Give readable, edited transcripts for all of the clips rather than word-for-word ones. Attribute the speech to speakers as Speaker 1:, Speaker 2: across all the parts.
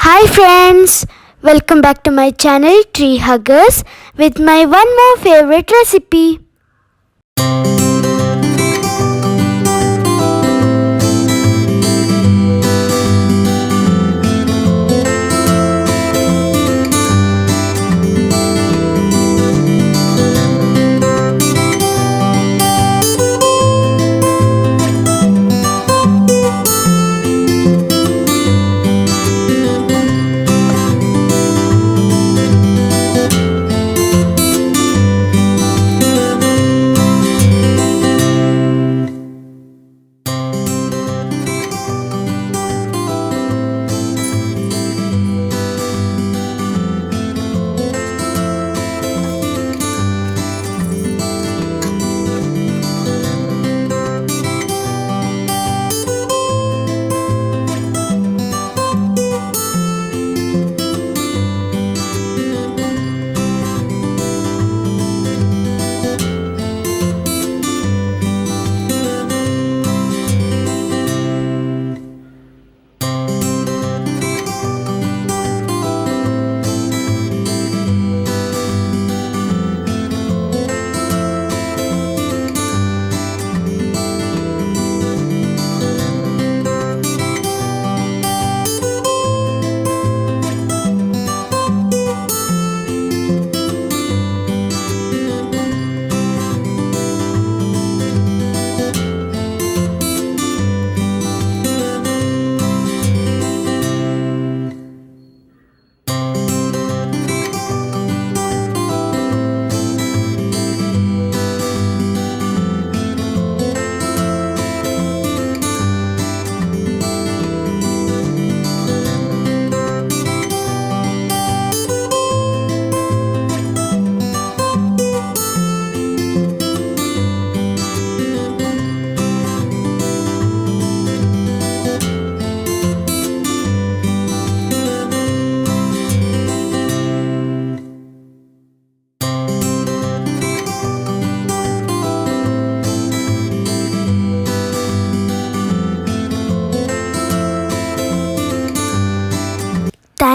Speaker 1: Hi friends, welcome back to my channel Tree Huggers with my one more favorite recipe.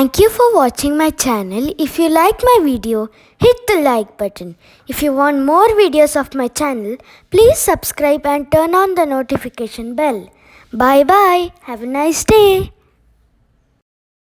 Speaker 1: Thank you for watching my channel. If you like my video, hit the like button. If you want more videos of my channel, please subscribe and turn on the notification bell. Bye bye. Have a nice day.